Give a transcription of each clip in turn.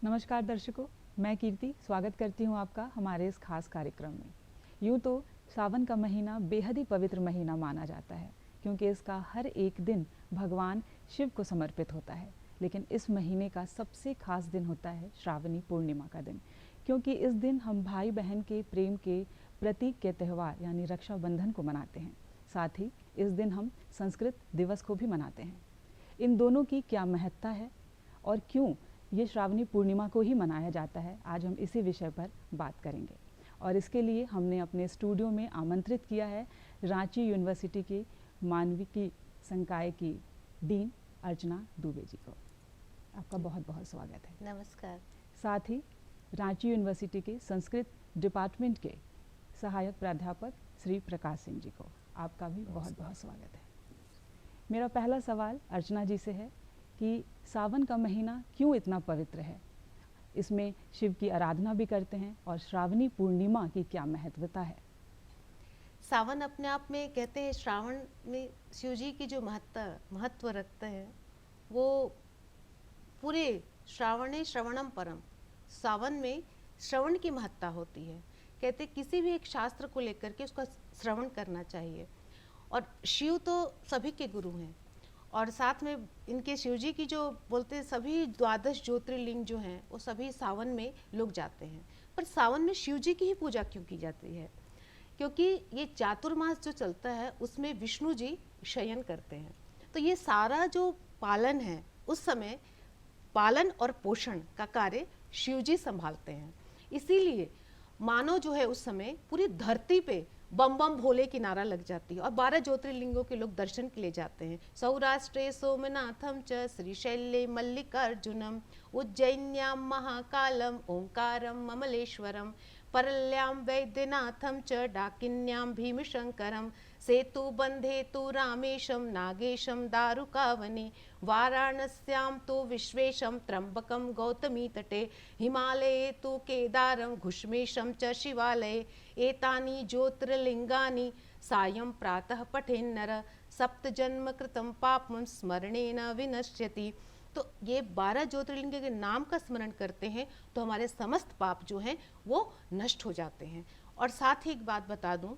नमस्कार दर्शकों, मैं कीर्ति स्वागत करती हूँ आपका हमारे इस खास कार्यक्रम में। यूँ तो सावन का महीना बेहद ही पवित्र महीना माना जाता है, क्योंकि इसका हर एक दिन भगवान शिव को समर्पित होता है। लेकिन इस महीने का सबसे खास दिन होता है श्रावणी पूर्णिमा का दिन, क्योंकि इस दिन हम भाई बहन के प्रेम के प्रतीक के त्यौहार यानी रक्षाबंधन को मनाते हैं। साथ ही इस दिन हम संस्कृत दिवस को भी मनाते हैं। इन दोनों की क्या महत्ता है और क्यों ये श्रावणी पूर्णिमा को ही मनाया जाता है, आज हम इसी विषय पर बात करेंगे। और इसके लिए हमने अपने स्टूडियो में आमंत्रित किया है रांची यूनिवर्सिटी के मानविकी संकाय की डीन अर्चना दुबे जी को। आपका बहुत बहुत स्वागत है। नमस्कार। साथ ही रांची यूनिवर्सिटी के संस्कृत डिपार्टमेंट के सहायक प्राध्यापक श्री प्रकाश सिंह जी को आपका भी बहुत बहुत स्वागत है। मेरा पहला सवाल अर्चना जी से है कि सावन का महीना क्यों इतना पवित्र है? इसमें शिव की आराधना भी करते हैं और श्रावणी पूर्णिमा की क्या महत्वता है? सावन अपने आप में कहते हैं, श्रावण में शिव जी की जो महत्व रखते हैं वो पूरे श्रावणे श्रवणम परम, सावन में श्रवण की महत्ता होती है। कहते किसी भी एक शास्त्र को लेकर के उसका श्रवण करना चाहिए। और शिव तो सभी के गुरु हैं, और साथ में इनके शिव जी की जो बोलते हैं सभी 12 ज्योतिर्लिंग जो हैं वो सभी सावन में लोग जाते हैं। पर सावन में शिव जी की ही पूजा क्यों की जाती है? क्योंकि ये चातुर्मास जो चलता है उसमें विष्णु जी शयन करते हैं, तो ये सारा जो पालन है उस समय पालन और पोषण का कार्य शिव जी संभालते हैं। इसीलिए मानो जो है उस समय पूरी धरती पे बम बम भोले की नारा लग जाती है और 12 ज्योतिर्लिंगों के लोग दर्शन के लिए जाते हैं। सौराष्ट्रे सोमनाथम च श्रीशैले मल्लिकार्जुनम उज्जैन्याम महाकालम ओंकारम ममलेश्वरम परल्यां वैद्यनाथम च डाकिन्यां भीमशंकरम सेतु बंधे तु रामेशम नागेशम दारुकावने वाराणस्यां तो विश्वेशम त्र्यंबकम गौतमी तटे हिमालये तो केदारम घुष्मेशम च शिवालये एतानि ज्योतिर्लिंगानि सायं प्रातः पठेन्नर सप्तजन्म कृतं पापं स्मरणेन विनश्यति। तो ये 12 ज्योतिर्लिंग के नाम का स्मरण करते हैं तो हमारे समस्त पाप जो हैं वो नष्ट हो जाते हैं। और साथ ही एक बात बता दूं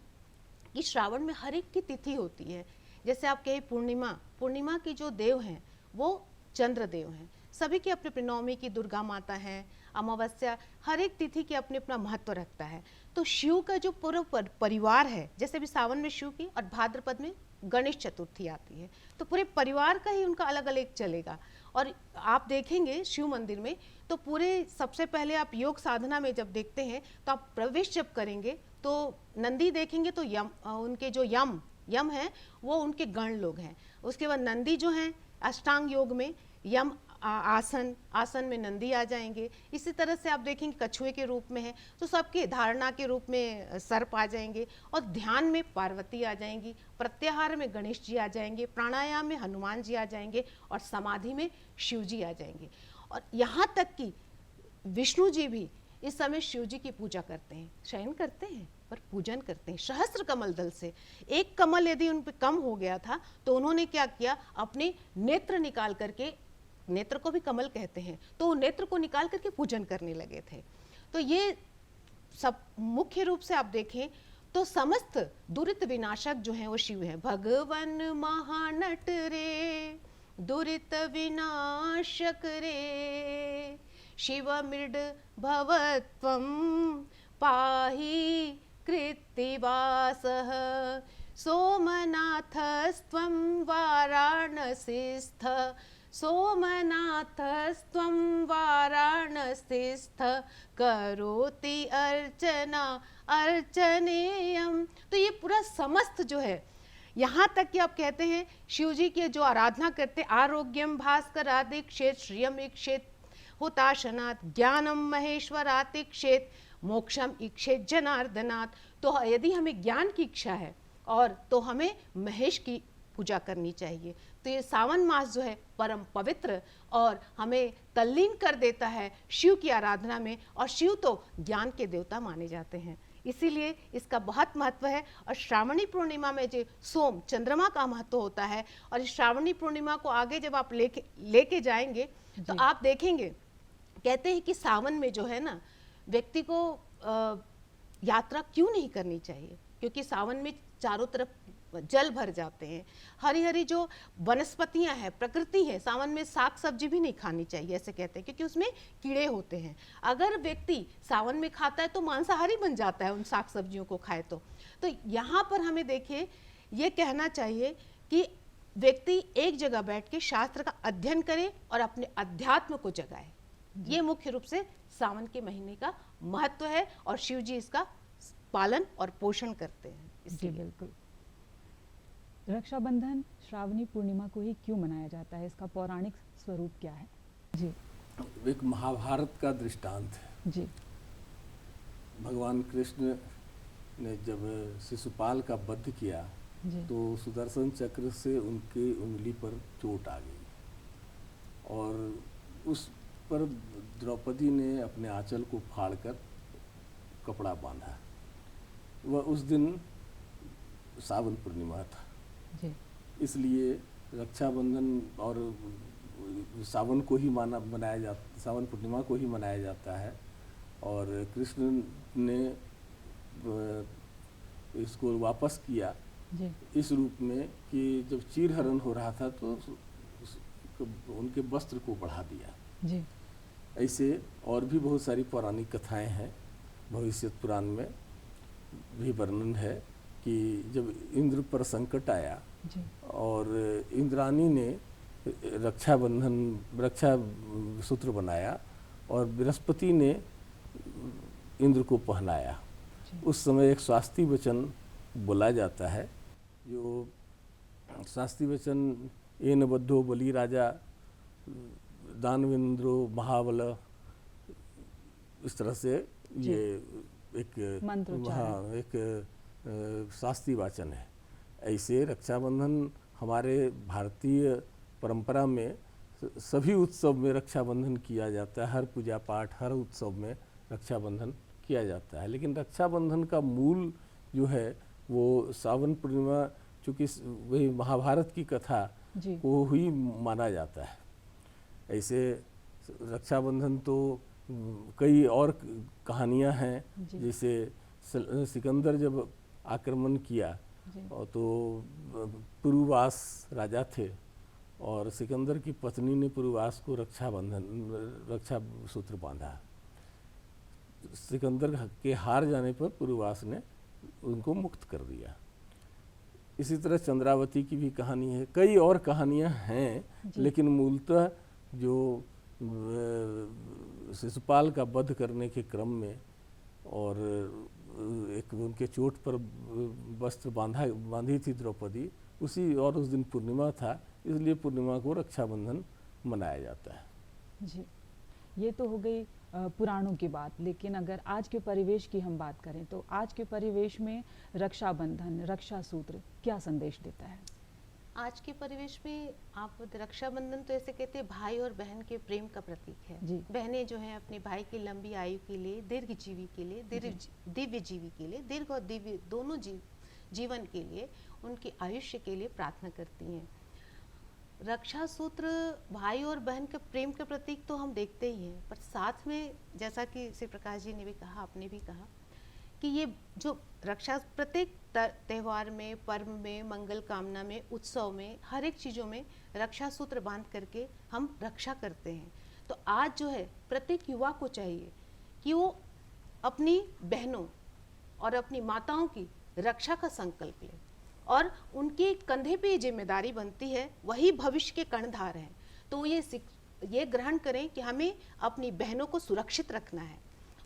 कि श्रावण में हर एक की तिथि होती है। जैसे आप कहे पूर्णिमा की जो देव हैं वो चंद्र देव हैं। सभी की अपने अपने, नवमी की दुर्गा माता है, अमावस्या, हर एक तिथि के अपने अपना महत्व रखता है। तो शिव का जो पूरा परिवार है, जैसे भी सावन में शिव की और भाद्रपद में गणेश चतुर्थी आती है, तो पूरे परिवार का ही उनका अलग अलग चलेगा। और आप देखेंगे शिव मंदिर में तो पूरे सबसे पहले आप योग साधना में जब देखते हैं तो आप प्रवेश जब करेंगे तो नंदी देखेंगे तो उनके जो यम है वो उनके गण लोग हैं। उसके बाद नंदी जो हैं अष्टांग योग में यम आसन में नंदी आ जाएंगे। इसी तरह से आप देखेंगे कछुए के रूप में है तो सबके धारणा के रूप में सर्प आ जाएंगे, और ध्यान में पार्वती आ जाएंगी, प्रत्याहार में गणेश जी आ जाएंगे, प्राणायाम में हनुमान जी आ जाएंगे, और समाधि में शिव जी आ जाएंगे। और यहाँ तक कि विष्णु जी भी इस समय शिव जी की पूजा करते हैं, शयन करते हैं पर पूजन करते हैं सहस्त्र कमल दल से। एक कमल यदि उन पर कम हो गया था तो उन्होंने क्या किया, अपने नेत्र निकाल करके, नेत्र को भी कमल कहते हैं, तो नेत्र को निकाल करके पूजन करने लगे थे। तो ये सब मुख्य रूप से आप देखें तो समस्त दुरित विनाशक जो है वो शिव है। भगवन महानट रे दुरित विनाशक रे शिव मृड भवत्वं पाहि कृत्तिवासः सोमनाथस्त्वं वाराणसीस्थ सोमनाथस्त्वं वाराणसीस्थ करोति अर्चना अर्चनेयम। तो ये पूरा समस्त जो है, यहाँ तक कि आप कहते हैं शिव जी की जो आराधना करते, आरोग्यम भास्कर आदि क्षेत्र श्रियम इक्षेत हुताशनाथ ज्ञानम महेश्वरात इक्षेत मोक्षम इक्षेत जनार्दनाथ। तो यदि हमें ज्ञान की इच्छा है और तो हमें महेश की पूजा करनी चाहिए। तो ये सावन मास जो है परम पवित्र और हमें तल्लीन कर देता है शिव की आराधना में, और शिव तो ज्ञान के देवता माने जाते हैं, इसीलिए इसका बहुत महत्व है। और श्रावणी पूर्णिमा में जो सोम चंद्रमा का महत्व होता है, और इस श्रावणी पूर्णिमा को आगे जब आप लेके जाएंगे तो आप देखेंगे कहते हैं कि सावन में जो है ना व्यक्ति को यात्रा क्यों नहीं करनी चाहिए, क्योंकि सावन में चारों तरफ जल भर जाते हैं, हरी हरी जो वनस्पतियां हैं, प्रकृति है, सावन में साग सब्जी भी नहीं खानी चाहिए ऐसे कहते हैं, क्योंकि उसमें कीड़े होते हैं। अगर व्यक्ति सावन में खाता है तो मांसाहारी बन जाता है उन साग सब्जियों को खाए तो यहाँ पर हमें देखिए ये कहना चाहिए कि व्यक्ति एक जगह बैठ के शास्त्र का अध्ययन करे और अपने अध्यात्म को जगाए। ये मुख्य रूप से सावन के महीने का महत्व है और शिव जी इसका पालन और पोषण करते हैं। जी बिल्कुल। रक्षाबंधन श्रावणी पूर्णिमा को ही क्यों मनाया जाता है, इसका पौराणिक स्वरूप क्या है? जी, एक महाभारत का दृष्टांत है। जी, भगवान कृष्ण ने जब शिशुपाल का वध किया जी, तो सुदर्शन चक्र से उनकी उंगली पर चोट आ गई और उस पर द्रौपदी ने अपने आंचल को फाड़कर कपड़ा बांधा। वह उस दिन सावन पूर्णिमा था, जी, इसलिए रक्षाबंधन और सावन को ही मनाया जाता, सावन पूर्णिमा को ही मनाया जाता है। और कृष्ण ने इसको वापस किया जी, इस रूप में कि जब चीरहरण हो रहा था तो उनके वस्त्र को बढ़ा दिया। जी, ऐसे और भी बहुत सारी पौराणिक कथाएं हैं। भविष्य पुराण में भी वर्णन है कि जब इंद्र पर संकट आया जी, और इंद्राणी ने रक्षा सूत्र बनाया और बृहस्पति ने इंद्र को पहनाया, उस समय एक शास्त्रीय वचन बोला जाता है, जो शास्त्रीय वचन ये न बद्धो बलि राजा दानवेंद्रो महाबल, इस तरह से ये एक मंत्रोच्चारण, एक शास्त्रीय वाचन है। ऐसे रक्षाबंधन हमारे भारतीय परंपरा में सभी उत्सव में रक्षाबंधन किया जाता है। हर पूजा पाठ, हर उत्सव में रक्षाबंधन किया जाता है। लेकिन रक्षाबंधन का मूल जो है वो सावन पूर्णिमा, चूँकि वही महाभारत की कथा को ही माना जाता है। ऐसे रक्षाबंधन तो कई और कहानियां हैं, जैसे सिकंदर जब आक्रमण किया तो पुरुवास राजा थे और सिकंदर की पत्नी ने पुरुवास को रक्षा सूत्र बांधा। सिकंदर के हार जाने पर पुरुवास ने उनको मुक्त कर दिया। इसी तरह चंद्रावती की भी कहानी है, कई और कहानियां हैं, लेकिन मूलतः जो शिशुपाल का वध करने के क्रम में और एक उनके चोट पर वस्त्र बांधी थी द्रौपदी, उस दिन पूर्णिमा था, इसलिए पूर्णिमा को रक्षाबंधन मनाया जाता है। जी, ये तो हो गई पुराणों की बात। लेकिन अगर आज के परिवेश की हम बात करें तो आज के परिवेश में रक्षाबंधन, रक्षा सूत्र क्या संदेश देता है? आज के परिवेश में आप रक्षाबंधन तो ऐसे कहते हैं भाई और बहन के प्रेम का प्रतीक है। बहनें जो हैं अपने भाई की लंबी आयु के लिए, दीर्घ जीवी के लिए, दिव्य जीवी के लिए, दीर्घ और दिव्य दोनों जीवन के लिए, उनके आयुष्य के लिए प्रार्थना करती हैं। रक्षा सूत्र भाई और बहन के प्रेम के प्रतीक तो हम देखते ही हैं, पर साथ में जैसा कि श्री प्रकाश जी ने भी कहा, आपने भी कहा कि ये जो रक्षा प्रत्येक त्यौहार में, पर्व में, मंगल कामना में, उत्सव में, हर एक चीज़ों में रक्षा सूत्र बांध करके हम रक्षा करते हैं। तो आज जो है प्रत्येक युवा को चाहिए कि वो अपनी बहनों और अपनी माताओं की रक्षा का संकल्प ले और उनके कंधे पे ये जिम्मेदारी बनती है, वही भविष्य के कर्णधार हैं। तो ये ग्रहण करें कि हमें अपनी बहनों को सुरक्षित रखना है।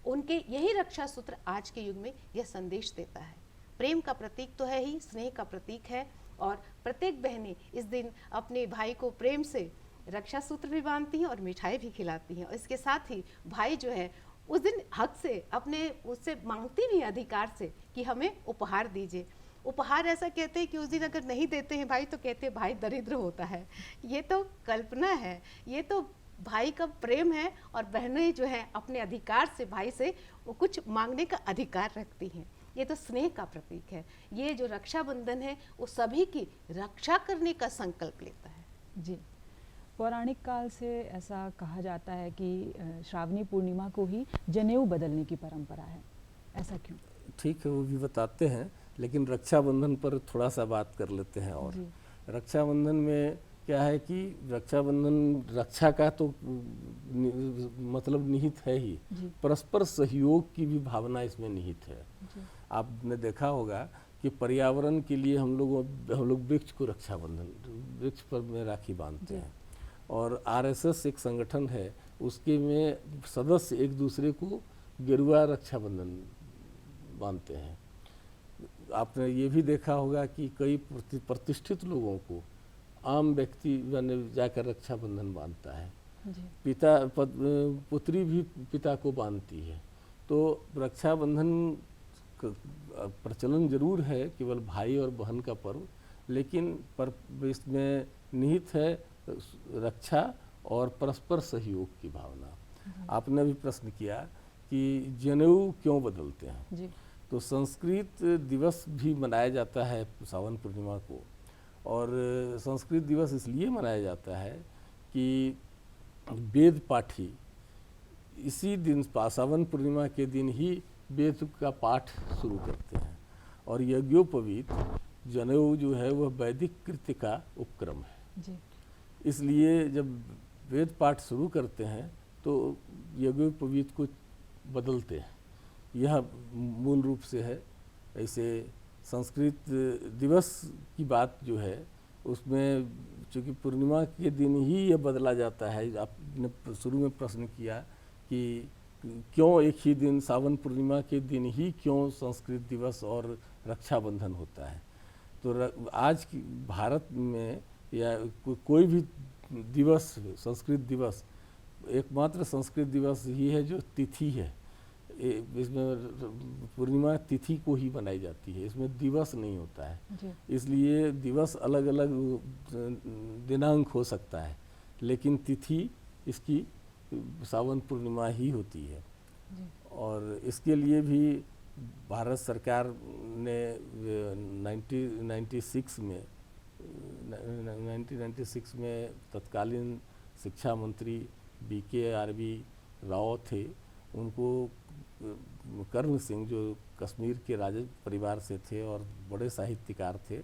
उनके यही रक्षा सूत्र आज के युग में यह संदेश देता है। प्रेम का प्रतीक तो है ही, स्नेह का प्रतीक है, और प्रत्येक बहनें इस दिन अपने भाई को प्रेम से रक्षा सूत्र भी बांधती हैं और मिठाई भी खिलाती हैं। और इसके साथ ही भाई जो है उस दिन हक से अपने उससे मांगती भी अधिकार से कि हमें उपहार दीजिए। उपहार ऐसा कहते हैं कि उस दिन अगर नहीं देते हैं भाई तो कहते हैं भाई दरिद्र होता है। ये तो कल्पना है, ये तो भाई का प्रेम है, और बहनें जो है अपने अधिकार से भाई से वो कुछ मांगने का अधिकार रखती हैं। ये तो स्नेह का प्रतीक है। ये जो रक्षाबंधन है वो सभी की रक्षा करने का संकल्प लेता है। जी, पौराणिक काल से ऐसा कहा जाता है कि श्रावणी पूर्णिमा को ही जनेऊ बदलने की परंपरा है, ऐसा क्यों? ठीक है, वो भी बताते हैं, लेकिन रक्षाबंधन पर थोड़ा सा बात कर लेते हैं। और जी। रक्षाबंधन में क्या है कि रक्षाबंधन रक्षा का तो मतलब निहित है ही, जी। परस्पर सहयोग की भी भावना इसमें निहित है। जी। आपने देखा होगा कि पर्यावरण के लिए हम लोग वृक्ष को वृक्ष पर में राखी बांधते हैं। और आरएसएस एक संगठन है, उसके में सदस्य एक दूसरे को गेरुआ रक्षाबंधन बांधते हैं। आपने ये भी देखा होगा कि कई प्रतिष्ठित लोगों को आम व्यक्ति जाकर रक्षाबंधन बांधता है। जी। पुत्री भी पिता को बांधती है। तो रक्षाबंधन प्रचलन जरूर है, केवल भाई और बहन का पर्व, लेकिन इसमें निहित है रक्षा और परस्पर सहयोग की भावना। आपने भी प्रश्न किया कि जनेऊ क्यों बदलते हैं। जी। तो संस्कृत दिवस भी मनाया जाता है सावन पूर्णिमा को, और संस्कृत दिवस इसलिए मनाया जाता है कि वेद पाठी इसी दिन सावन पूर्णिमा के दिन ही वेद का पाठ शुरू करते हैं। और यज्ञोपवीत जनेऊ जो है वह वैदिक कृत्य का उपक्रम है। जी। इसलिए जब वेद पाठ शुरू करते हैं तो यज्ञोपवीत को बदलते हैं, यह मूल रूप से है। ऐसे संस्कृत दिवस की बात जो है उसमें चूँकि पूर्णिमा के दिन ही यह बदला जाता है। आपने शुरू में प्रश्न किया कि क्यों एक ही दिन, सावन पूर्णिमा के दिन ही क्यों संस्कृत दिवस और रक्षाबंधन होता है। तो आज की भारत में या कोई भी दिवस, संस्कृत दिवस एकमात्र संस्कृत दिवस ही है जो तिथि है। इसमें पूर्णिमा तिथि को ही मनाई जाती है, इसमें दिवस नहीं होता है। जी। इसलिए दिवस अलग अलग दिनांक हो सकता है, लेकिन तिथि इसकी सावन पूर्णिमा ही होती है। जी। और इसके लिए भी भारत सरकार ने 1996 में तत्कालीन शिक्षा मंत्री BKRB राव थे, उनको कर्ण सिंह जो कश्मीर के राजा परिवार से थे और बड़े साहित्यकार थे,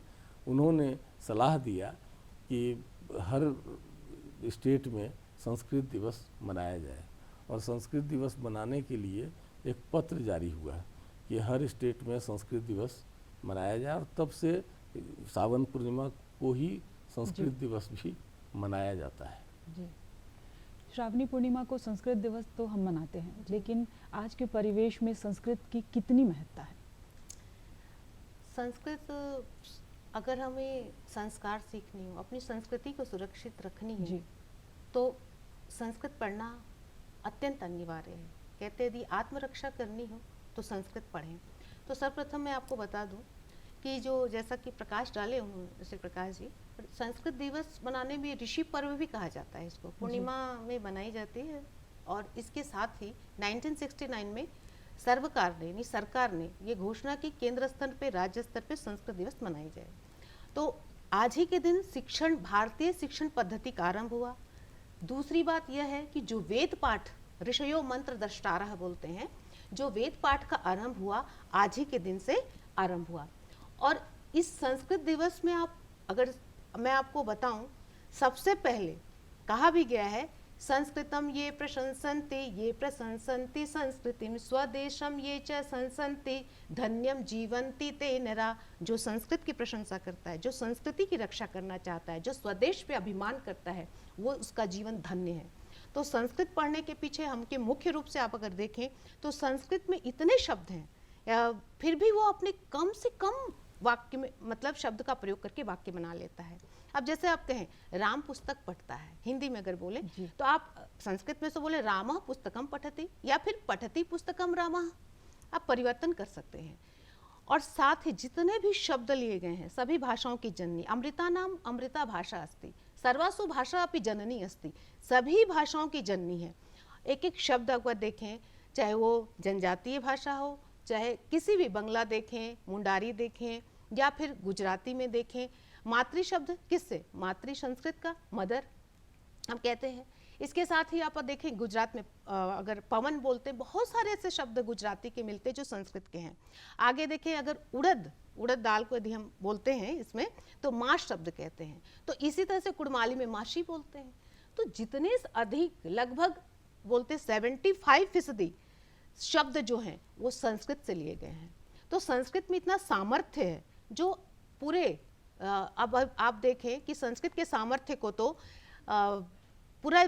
उन्होंने सलाह दिया कि हर स्टेट में संस्कृत दिवस मनाया जाए। और संस्कृत दिवस मनाने के लिए एक पत्र जारी हुआ कि हर स्टेट में संस्कृत दिवस मनाया जाए, और तब से सावन पूर्णिमा को ही संस्कृत दिवस भी मनाया जाता है। जी। श्रावणी पूर्णिमा को संस्कृत दिवस तो हम मनाते हैं, लेकिन आज के परिवेश में संस्कृत की कितनी महत्ता है? संस्कृत, अगर हमें संस्कार सीखनी हो, अपनी संस्कृति को सुरक्षित रखनी है, तो संस्कृत पढ़ना अत्यंत अनिवार्य है। कहते यदि आत्मरक्षा करनी हो तो संस्कृत पढ़ें। तो सर्वप्रथम मैं आपको बता दूं कि जो जैसा कि प्रकाश डाले उन्होंने, श्री प्रकाश जी, संस्कृत दिवस मनाने में ऋषि पर्व भी कहा जाता है। इसको पूर्णिमा में मनाई जाती है। और इसके साथ ही 1969 में सरकार ने ये घोषणा की केंद्र स्तर पे, राज्य स्तर पे संस्कृत दिवस मनाई जाए। तो आज ही के दिन भारतीय शिक्षण पद्धति का आरंभ हुआ। दूसरी बात यह है कि जो वेद पाठ, ऋषयो मंत्र द्रष्टारः बोलते हैं, जो वेद पाठ का आरंभ हुआ आज ही के दिन से आरंभ हुआ। और इस संस्कृत दिवस में अगर मैं आपको बताऊं, सबसे पहले कहा भी गया है, संस्कृतम ये प्रशंसन्ति संस्कृतिम स्वदेशम ये च संसन्ति धन्यम जीवन्ति ते नरा। जो संस्कृत की प्रशंसा करता है, जो संस्कृति की रक्षा करना चाहता है, जो स्वदेश पे अभिमान करता है, वो उसका जीवन धन्य है। तो संस्कृत पढ़ने के पीछे हमके मुख्य रूप से आप अगर देखें तो संस्कृत में इतने शब्द हैं, फिर भी वो अपने कम से कम वाक्य में, मतलब शब्द का प्रयोग करके वाक्य बना लेता है। अब जैसे आप कहें राम पुस्तक पढ़ता है, हिंदी में अगर बोले तो आप संस्कृत में से बोले रामः पुस्तकम पठति, या फिर पठति पुस्तकम रामः, आप परिवर्तन कर सकते हैं। और साथ ही जितने भी शब्द लिए गए हैं, सभी भाषाओं की जननी, अमृता नाम अमृता भाषा अस्ति, सर्वासु भाषा अपि जननी अस्ति, सभी भाषाओं की जननी है। एक एक शब्द अगर देखें, चाहे वो जनजातीय भाषा हो, चाहे किसी भी, बंगला देखें, मुंडारी देखें, या फिर गुजराती में देखें, मातृ शब्द किससे, मातृ संस्कृत का मदर, हम कहते हैं। इसके साथ ही आप देखें गुजरात में अगर पवन बोलते हैं, बहुत सारे ऐसे शब्द गुजराती के मिलते हैं जो संस्कृत के हैं। आगे देखें अगर उड़द दाल को यदि हम बोलते हैं इसमें तो माश शब्द कहते हैं। तो इसी तरह से कुड़माली में माशी बोलते हैं। तो जितने अधिक लगभग बोलते 75% शब्द जो हैं वो संस्कृत से लिए गए हैं। तो संस्कृत में इतना सामर्थ्य है जो पूरे अब आप देखें कि संस्कृत के सामर्थ्य को तो पूरा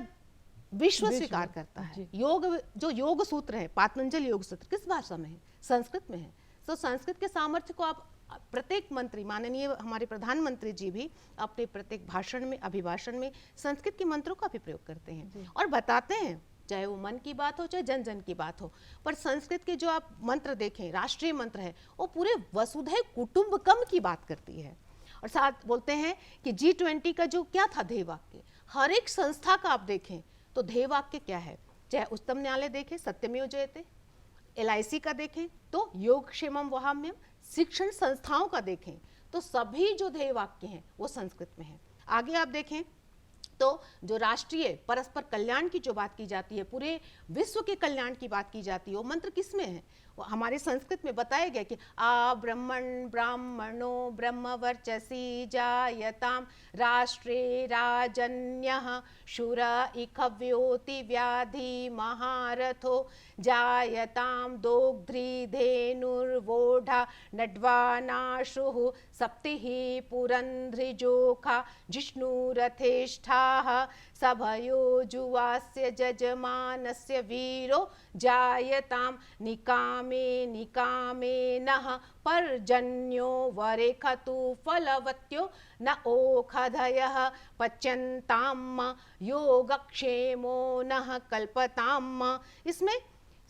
विश्व स्वीकार करता है। योग जो योग सूत्र है, पातंजल योग सूत्र किस भाषा में है? संस्कृत में है। तो संस्कृत के सामर्थ्य को आप प्रत्येक मंत्री, माननीय हमारे प्रधानमंत्री जी भी अपने प्रत्येक भाषण में, अभिभाषण में संस्कृत के मंत्रों का भी प्रयोग करते हैं और बताते हैं, चाहे वो मन की बात हो चाहे जन जन की बात हो। पर संस्कृत के जो आप मंत्र देखें, राष्ट्रीय मंत्र है, वो पूरे वसुधैव कुटुंबकम की बात करती है। और साथ बोलते हैं कि G20 का जो क्या था ध्येय वाक्य, हर एक संस्था का आप देखें तो ध्येय वाक्य क्या है, चाहे उच्चतम न्यायालय देखें सत्यमेव जयते, LIC का देखें तो योगक्षेमम वहाम्यम, शिक्षण संस्थाओं का देखें तो सभी जो ध्येय वाक्य हैं वो संस्कृत में है। आगे आप देखें तो जो राष्ट्रीय परस्पर कल्याण की जो बात की जाती है, पूरे विश्व के कल्याण की बात की जाती है, वो मंत्र किस में है? वो हमारे संस्कृत में बताया गया कि आ ब्रह्मण ब्राह्मणो ब्रह्मवर्चसी जायताम राष्ट्रे राजन्यः शूर इखव्योति व्याधि महारथो जायताम दोग्ध्री धेनुर्वोढा नड्वानाशुः सप्तिः पुरंध्रिजोखा जिष्णुरथेष्ठाः सभयोजुवास्य जजमानस्य वीरो जायताम निकामे निकामे नः पर्जन्यो वरेखतु फलवत्यो न ओखधयः पच्यन्ताम योगक्षेमो नः कल्पताम। इसमें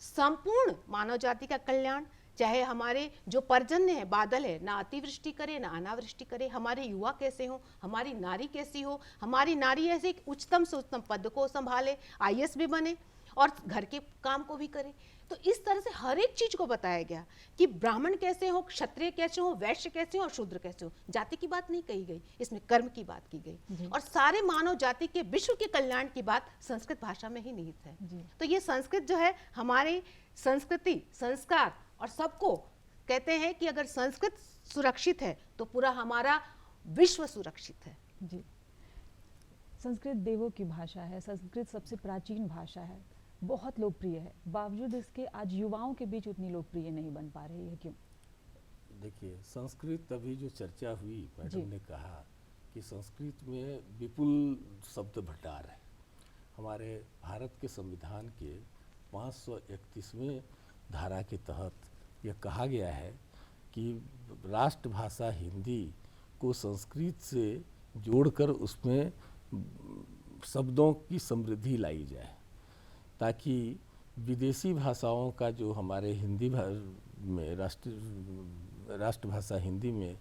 संपूर्ण मानव जाति का कल्याण, चाहे हमारे जो पर्जन्य है, बादल है, ना अतिवृष्टि करे ना अनावृष्टि करे, हमारे युवा कैसे हो, हमारी नारी कैसी हो, हमारी नारी ऐसे एक उच्चतम से उच्चतम पद को संभाले, IAS भी बने और घर के काम को भी करे। तो इस तरह से हर एक चीज को बताया गया कि ब्राह्मण कैसे हो, क्षत्रिय कैसे हो, वैश्य कैसे हो और शूद्र कैसे हो। जाति की बात नहीं कही गई, इसमें कर्म की बात की गई और सारे मानव जाति के विश्व के कल्याण की बात संस्कृत भाषा में ही निहित है। तो ये संस्कृत जो है हमारे संस्कृति, संस्कार और सबको कहते हैं कि अगर संस्कृत सुरक्षित है तो पूरा हमारा विश्व सुरक्षित है। जी, संस्कृत देवों की भाषा है, संस्कृत सबसे प्राचीन भाषा है, बहुत लोकप्रिय है, बावजूद इसके आज युवाओं के बीच उतनी लोकप्रिय नहीं बन पा रही है, क्यों? देखिए, संस्कृत अभी जो चर्चा हुई, मैडम ने कहा कि संस्कृत में विपुल शब्द भंडार है। हमारे भारत के संविधान के 531वें धारा के तहत यह कहा गया है कि राष्ट्रभाषा हिंदी को संस्कृत से जोड़कर उसमें शब्दों की समृद्धि लाई जाए, ताकि विदेशी भाषाओं का जो हमारे हिंदी में राष्ट्रभाषा हिंदी में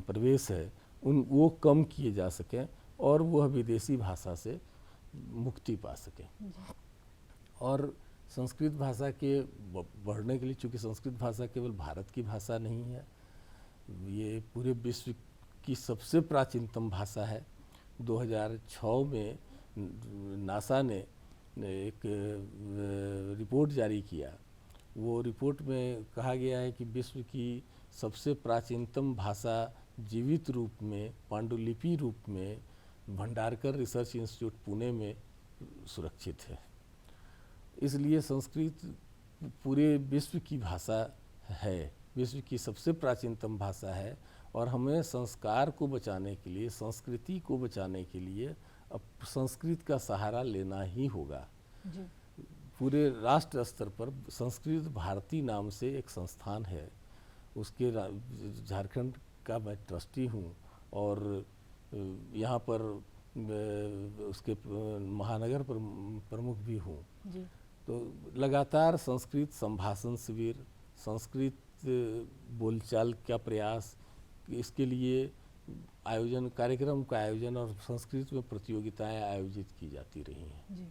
प्रवेश है वो कम किए जा सकें और वह विदेशी भाषा से मुक्ति पा सकें। और संस्कृत भाषा के बढ़ने के लिए, चूँकि संस्कृत भाषा केवल भारत की भाषा नहीं है, ये पूरे विश्व की सबसे प्राचीनतम भाषा है। 2006 में नासा ने एक रिपोर्ट जारी किया। वो रिपोर्ट में कहा गया है कि विश्व की सबसे प्राचीनतम भाषा जीवित रूप में, पांडुलिपि रूप में भंडारकर रिसर्च इंस्टीट्यूट पुणे में सुरक्षित है। इसलिए संस्कृत पूरे विश्व की भाषा है, विश्व की सबसे प्राचीनतम भाषा है और हमें संस्कार को बचाने के लिए, संस्कृति को बचाने के लिए अब संस्कृत का सहारा लेना ही होगा। जी। पूरे राष्ट्र स्तर पर संस्कृत भारती नाम से एक संस्थान है, उसके झारखंड का मैं ट्रस्टी हूँ और यहाँ पर उसके महानगर प्रमुख भी हूँ। तो लगातार संस्कृत संभाषण शिविर, संस्कृत बोलचाल का प्रयास, इसके लिए आयोजन, कार्यक्रम का आयोजन और संस्कृत में प्रतियोगिताएं आयोजित की जाती रही हैं। जी।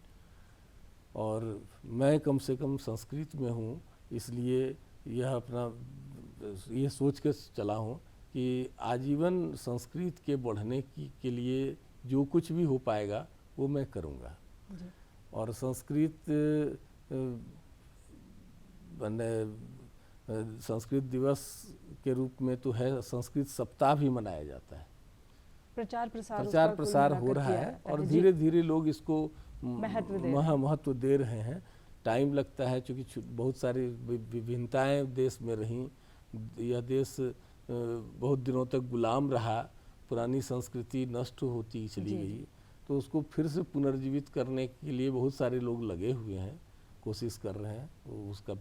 और मैं कम से कम संस्कृत में हूँ, इसलिए यह अपना सोच कर चला हूँ कि आजीवन संस्कृत के बढ़ने के लिए जो कुछ भी हो पाएगा वो मैं करूँगा। जी। और संस्कृत संस्कृत दिवस के रूप में तो है, संस्कृत सप्ताह भी मनाया जाता है, प्रचार प्रसार हो रहा है और धीरे धीरे लोग इसको महत्व दे रहे हैं। टाइम लगता है क्योंकि बहुत सारी विभिन्नताएं देश में रहीं, यह देश बहुत दिनों तक गुलाम रहा, पुरानी संस्कृति नष्ट होती चली गई, तो उसको फिर से पुनर्जीवित करने के लिए बहुत सारे लोग लगे हुए हैं, कोशिश कर रहे हैं। तो उसका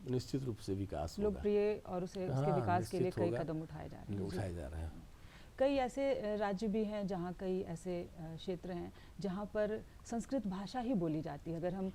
निश्चित रूप से विकास होगा, लोकप्रिय और उसके विकास के लिए कई कदम उठाए जा रहे हैं। कई ऐसे राज्य भी हैं जहाँ कई ऐसे क्षेत्र हैं जहाँ पर संस्कृत भाषा ही बोली जाती है। अगर हम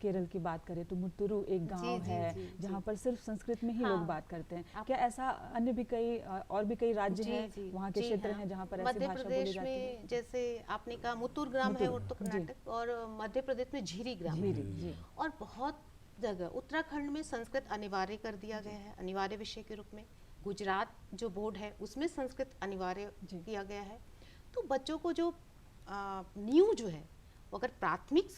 केरल की बात करें तो मुत्तुरु एक गांव है जहाँ पर सिर्फ संस्कृत में ही लोग बात करते हैं। क्या ऐसा अन्य भी कई और भी कई राज्य हैं, वहाँ के क्षेत्र हैं जहाँ पर ऐसी भाषा बोली जाती है? जैसे आपने कहा मुत्तुर ग्राम है उत्तर कर्नाटक, और मध्य प्रदेश में झीरी ग्राम है, और बहुत जगह उत्तराखंड में संस्कृत अनिवार्य कर दिया गया है, अनिवार्य विषय के रूप में। गुजरात जो बोर्ड है उसमें संस्कृत अनिवार्य किया गया है। तो बच्चों को जो न्यू जो है, अगर प्राथमिक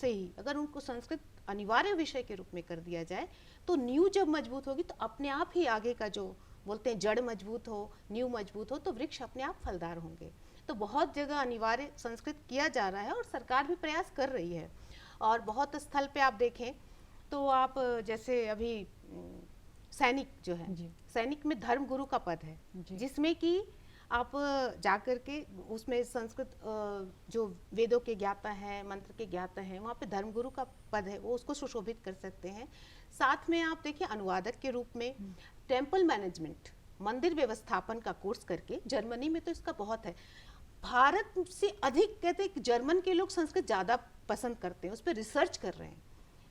से ही अगर उनको संस्कृत अनिवार्य विषय के रूप में कर दिया जाए तो न्यू जब मजबूत होगी तो अपने आप ही आगे का जो बोलते हैं जड़ मजबूत हो, न्यू मजबूत हो, तो वृक्ष अपने आप फलदार होंगे। तो बहुत जगह अनिवार्य संस्कृत किया जा रहा है और सरकार भी प्रयास कर रही है। और बहुत स्थल पे आप देखें तो आप जैसे अभी सैनिक जो है, सैनिक में धर्म गुरु का पद है, जिसमें कि आप जाकर के उसमें संस्कृत जो वेदों के ज्ञाता हैं, मंत्र के ज्ञाता हैं, वहाँ पे धर्म गुरु का पद है, वो उसको सुशोभित कर सकते हैं। साथ में आप देखिए अनुवादक के रूप में टेम्पल मैनेजमेंट, मंदिर व्यवस्थापन का कोर्स करके, जर्मनी में तो इसका बहुत है। भारत से अधिक कहते हैं जर्मन के लोग संस्कृत ज़्यादा पसंद करते हैं, उस पर रिसर्च कर रहे हैं।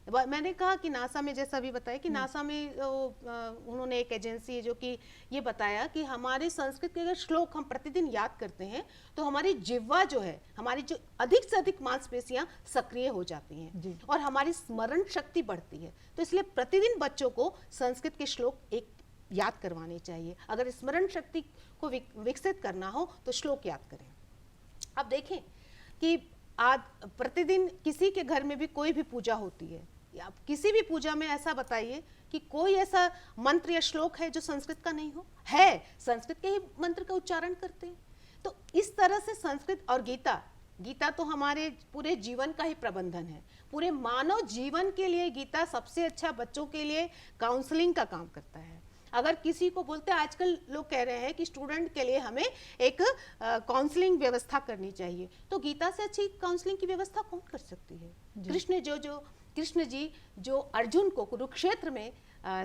मैंने कहा कि नासा में, जैसा अभी बताया कि नासा में उन्होंने एक एजेंसी है जो कि ये बताया कि हमारे संस्कृत के अगर श्लोक हम प्रतिदिन याद करते हैं तो हमारी जिह्वा जो है, हमारी जो अधिक से अधिक मांसपेशियां सक्रिय हो जाती हैं और हमारी स्मरण शक्ति बढ़ती है। तो इसलिए प्रतिदिन बच्चों को संस्कृत के श्लोक एक याद करवाने चाहिए। अगर स्मरण शक्ति को विकसित करना हो तो श्लोक याद करें। अब देखें कि आज प्रतिदिन किसी के घर में भी कोई भी पूजा होती है, आप किसी भी पूजा में ऐसा बताइए कि कोई ऐसा मंत्र या श्लोक है जो संस्कृत का नहीं हो। है, संस्कृत के ही मंत्र का उच्चारण करते हैं। तो इस तरह से संस्कृत और गीता तो हमारे पूरे जीवन का ही प्रबंधन है। पूरे मानव जीवन के लिए गीता सबसे अच्छा बच्चों के लिए काउंसलिंग का काम करता है। अगर किसी को बोलते हैं, आजकल लोग कह रहे हैं कि स्टूडेंट के लिए हमें एक काउंसलिंग व्यवस्था करनी चाहिए, तो गीता से अच्छी काउंसलिंग की व्यवस्था कौन कर सकती है? कृष्ण जी जो अर्जुन को कुरुक्षेत्र में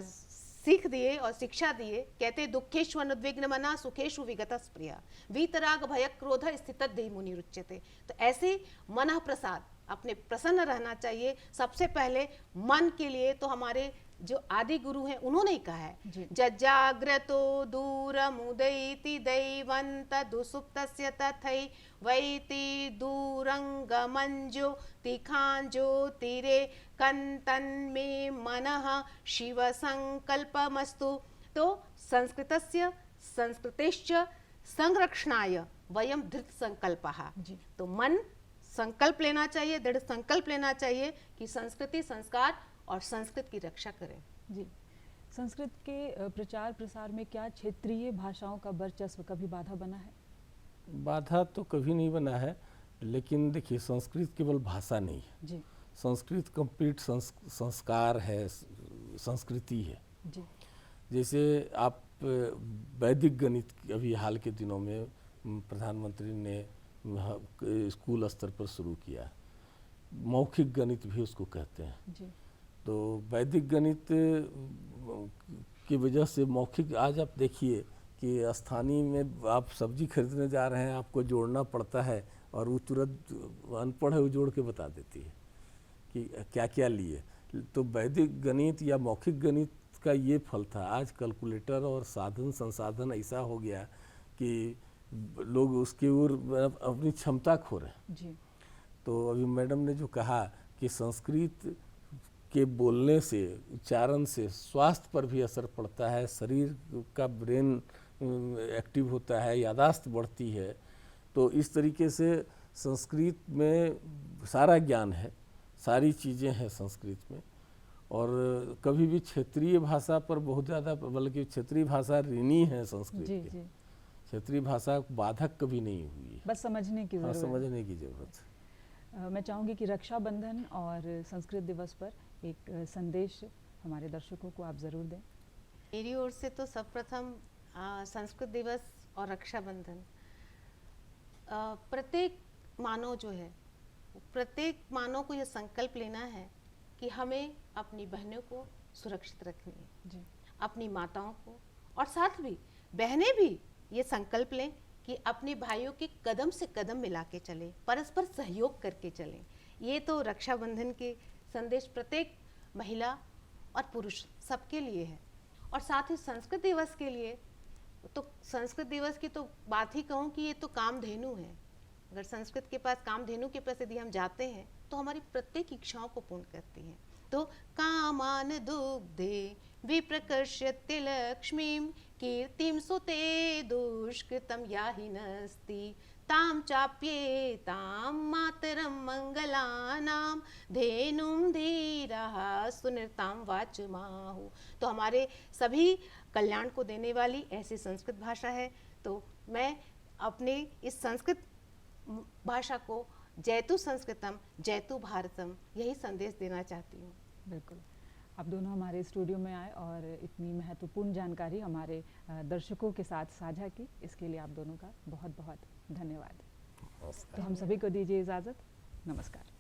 सीख दिए और शिक्षा दिए, कहते दुखेषु अनुद्विग्न मना सुखेषु विगतः स्प्रिया वीतराग भय क्रोध स्थित देहि मुनि रुच्यते। तो ऐसे मन प्रसाद, अपने प्रसन्न रहना चाहिए। सबसे पहले मन के लिए तो हमारे जो आदि गुरु हैं उन्होंने ही कहा है, जज्जाग्रतो दूरमुदैति दैवंत दुसुप्तस्य तथै वैति दूरंगमंजो तिखांजो तीरे कंतन में मनः शिव संकल्पमस्तु। तो संस्कृतस्य संस्कृतेश्च संरक्षणाय वयम धृत संकल्पः। तो मन संकल्प लेना चाहिए, दृढ़ संकल्प लेना चाहिए कि संस्कृति, संस्कार और संस्कृत की रक्षा करें। जी, संस्कृत के प्रचार प्रसार में क्या क्षेत्रीय भाषाओं का वर्चस्व कभी बाधा बना है? बाधा तो कभी नहीं बना है, लेकिन देखिए संस्कृत केवल भाषा नहीं है जी। संस्कृत कंप्लीट संस्कार है, संस्कृति है जी। जैसे आप वैदिक गणित अभी हाल के दिनों में प्रधानमंत्री ने स्कूल स्तर पर शुरू किया, मौखिक गणित भी उसको कहते हैं जी। तो वैदिक गणित की वजह से मौखिक, आज आप देखिए कि स्थानीय में आप सब्जी खरीदने जा रहे हैं, आपको जोड़ना पड़ता है और वो तुरंत अनपढ़ है वो जोड़ के बता देती है कि क्या क्या लिए। तो वैदिक गणित या मौखिक गणित का ये फल था। आज कैलकुलेटर और साधन संसाधन ऐसा हो गया कि लोग उसकी ओर अपनी क्षमता खो रहे हैं जी। तो अभी मैडम ने जो कहा कि संस्कृत के बोलने से, उच्चारण से स्वास्थ्य पर भी असर पड़ता है, शरीर का ब्रेन एक्टिव होता है, यादाश्त बढ़ती है, तो इस तरीके से संस्कृत में सारा ज्ञान है, सारी चीज़ें हैं संस्कृत में। और कभी भी क्षेत्रीय भाषा पर बहुत ज़्यादा, बल्कि क्षेत्रीय भाषा ऋणी है संस्कृत जी की। जी, क्षेत्रीय भाषा बाधक कभी नहीं हुई है। बस समझने की हाँ, ज़रूरत है। समझने की ज़रूरत है। मैं चाहूँगी कि रक्षाबंधन और संस्कृत दिवस पर एक संदेश हमारे दर्शकों को आप ज़रूर दें। मेरी ओर से तो सर्वप्रथम संस्कृत दिवस और रक्षाबंधन, प्रत्येक मानव जो है, प्रत्येक मानव को यह संकल्प लेना है कि हमें अपनी बहनों को सुरक्षित रखनी है, जी, अपनी माताओं को, और साथ भी बहनें भी ये संकल्प लें कि अपने भाइयों के कदम से कदम मिला के चलें, परस्पर सहयोग करके चलें। ये तो रक्षाबंधन के संदेश प्रत्येक महिला और पुरुष सबके लिए है। और साथ ही संस्कृत दिवस के लिए तो संस्कृत दिवस की तो बात ही कहूँ कि ये तो कामधेनु है। अगर संस्कृत के पास कामधेनु के पास यदि हम जाते हैं तो हमारी प्रत्येक इच्छाओं को पूर्ण करती है। तो कामान दुग्धे विप्रकर्षत्य लक्ष्मीं कीर्तिं सुते दुष्कृतं याहि नस्ति ताम चाप्ये ताम मातरम मंगलानाम धेनुम धीराः सुनिरताम वाचमाहु। तो हमारे सभी कल्याण को देने वाली ऐसी संस्कृत भाषा है। तो मैं अपने इस संस्कृत भाषा को जयतु संस्कृतम जयतु भारतम यही संदेश देना चाहती हूँ। बिल्कुल। आप दोनों हमारे स्टूडियो में आए और इतनी महत्वपूर्ण जानकारी हमारे दर्शकों के साथ साझा की, इसके लिए आप दोनों का बहुत बहुत धन्यवाद। तो हम सभी को दीजिए इजाज़त। नमस्कार।